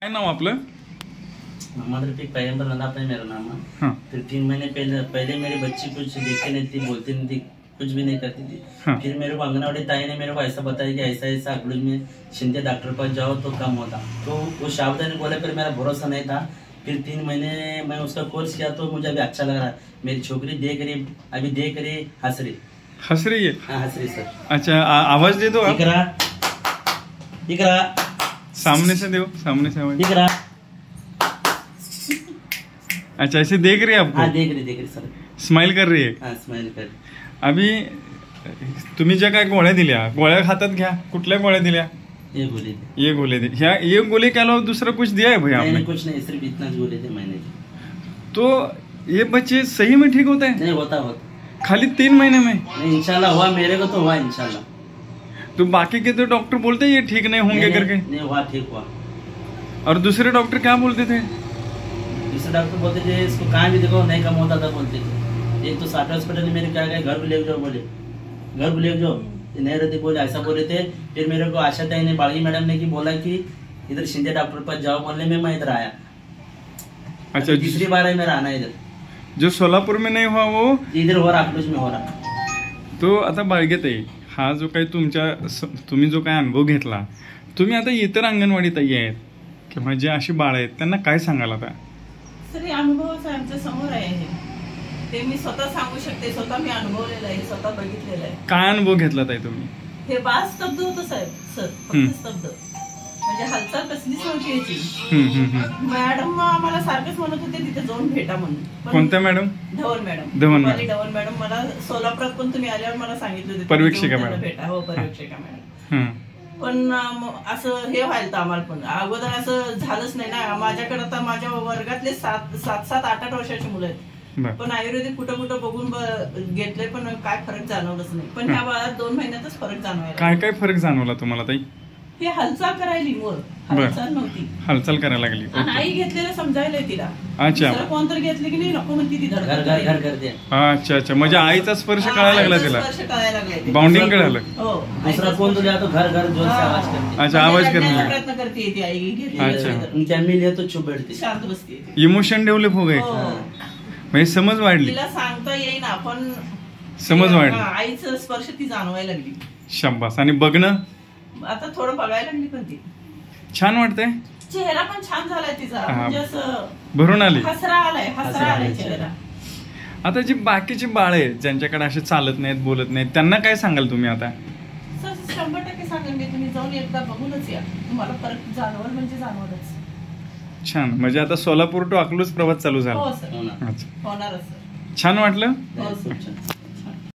काय नाव आपलं? मोहम्मद रफीक पैगंबर नदाफ है मेरा नाम है। हाँ। फिर 3 महीने पहले मेरी बच्ची कुछ देखती नहीं थी, बोलती नहीं थी, कुछ भी नहीं करती थी। हाँ। फिर मेरे को आंगनवाड़ी ताई ने मेरे को ऐसा बताया कि ऐसा ऐसा अकलूज में शिंदे डॉक्टर पास जाओ तो कम होता। तो वो सावधानी बोले, फिर मेरा भरोसा नहीं था। फिर 3 महीने मैं उसका कोर्स किया तो मुझे अभी अच्छा लग रहा है। मेरी छोकरी देख रही, अभी देख रही, हंस रही। हंस रही है? हाँ, हंस रही सर। अच्छा, आवाज दे दो आप। इकरा सामने से दो, सामने से आवाज। इकरा। अच्छा, ऐसे देख रही है आपको? हाँ, देख रही सर। स्माइल कर रही आहे? हाँ, स्माइल कर। अभी तुम्ही ज्या काय गोळ्या दिल्या, गोळ्या हातात घ्या। कुठल्या गोळ्या दिल्या? ये गोली थे। ये गोले दी। ह्या ये गोले के अलावा दूसरा कुछ दिया है भैया आपने? नहीं, कुछ नहीं, सिर्फ इतना गोली थे मैंने। तो ये बच्चे सही में ठीक होते हैं? नहीं, होता खाली 3 महीने में? नहीं, इंशाल्लाह हुआ, मेरे को तो हुआ इंशाल्लाह। तो बाकी के तो डॉक्टर बोलते हैं ये ठीक नहीं होंगे करके? नहीं हुआ, ठीक हुआ। और दूसरे डॉक्टर क्या बोलते थे? दूसरे डॉक्टर बोलते थे इसको कहाँ भी देखो नहीं कम होता था, बोलते थे। एक तो साठ हॉस्पिटल में मेरे क्या गए, घर भी ले जाओ बोले, घर भी ले जाओ, नहीं रहती बोले, ऐसा बोले थे। फिर मेरे को आशा ताई ने, बागी मैडम ने की बोला कि इधर शिंदे डॉक्टर पास जाओ, बोलने में मैं इधर आया। अच्छा, तीसरी बार है मेरा आना इधर। जो सोलापूर में नहीं हुआ वो इधर हो रहा, अकलूज में हो रहा। तो आता बाळगेताई, हा जो काही तुम्ही जो काय अनुभव घेतला, तुम्ही आता इतर अंगणवाडी ताई आहेत किंवा जे अशी बाळ आहेत त्यांना काय सांगाल आता? सर, अनुभव आमच्या समोर आहे, ते मी स्वतः सांगू शकते, स्वतः मी अनुभवलेलं आहे, स्वतः बघितलेलं आहे। काय अनुभव घेतला ताई तुम्ही? हे बाळ स्तब्ध होतं साहेब, सर, फक्त स्तब्ध, म्हणजे हालचाल कसलीच नव्हती याची। मॅडम आम्हाला सारखंच म्हणत होते तिथे जाऊन भेटा म्हणून। कोणत्या madam? Dhawan madam. Dhawan madam. Dhawan madam मला सोलापुरात पण तुम्ही आल्यावर मला सांगितलं होते पर्यवेक्षिका मॅडम. भेटा. हो, पर्यवेक्षिका मॅडम. पण असं हे व्हायला आम्हाला पण अगोदर असं झालंच नाही ना। माझ्याकडे आता माझ्या वर्गातले 7-8 वर्षाची मुलं आहेत, पण आयुर्वेदिक कुठं कुठं बघून घेतले, पण काय फरक जाणवलंच नाही। पण ह्या बाळात 2 महिन्यातच फरक जाणवायला। काय काय फरक जाणवला तुम्हाला ताई? हे हालचाल करायली, मोर हालचाल नव्हती, हालचाल करायला लागली। आणि आई घेतलेलं समजायला तिला। अच्छा, कोणतरी घेतली की नाही नको म्हणती ती, घर घर करते। अच्छा अच्छा, म्हणजे आईचा स्पर्श कळायला लागला तिला, स्पर्श कळायला लागला, बाउंडिंग कळालं। हो, दूसरा कोण तो गया तो घर घर जोर से आवाज करते। अच्छा, आवाज करने प्रयत्न करते ती आई घेतली। अच्छा, उनकी अम्मी लिए तो चुप बैठती, शांत बसते, इमोशन डेव्हलप हो गए, म्हणजे समज वाढली, तिला सांगता येईना पण समज वाढली, आईचं स्पर्श ती जाणवायला लागली। शाबास. आणि बघणं आता थोडं बघायला लागली, पण ती छान वाटतंय, चेहरा पण छान झालाय तिचा, म्हणजे असं भरून आली, हसरा आलाय चेहरा। आता जी बाकीची बाळ आहेत ज्यांच्याकडे असे चालत नाहीत, बोलत नाहीत, त्यांना काय सांगाल तुम्ही आता? 100% सांगेल मी, तुम्ही जाऊन एकदा बघूनच या, तुम्हाला फरक जाणवल म्हणजे जाणवलच। छान, म्हणजे आता सोलापूर टू अकलूज प्रवास चालू झाला? हो सर, अच्छा, होणारच सर। छान वाटलं? हो सर.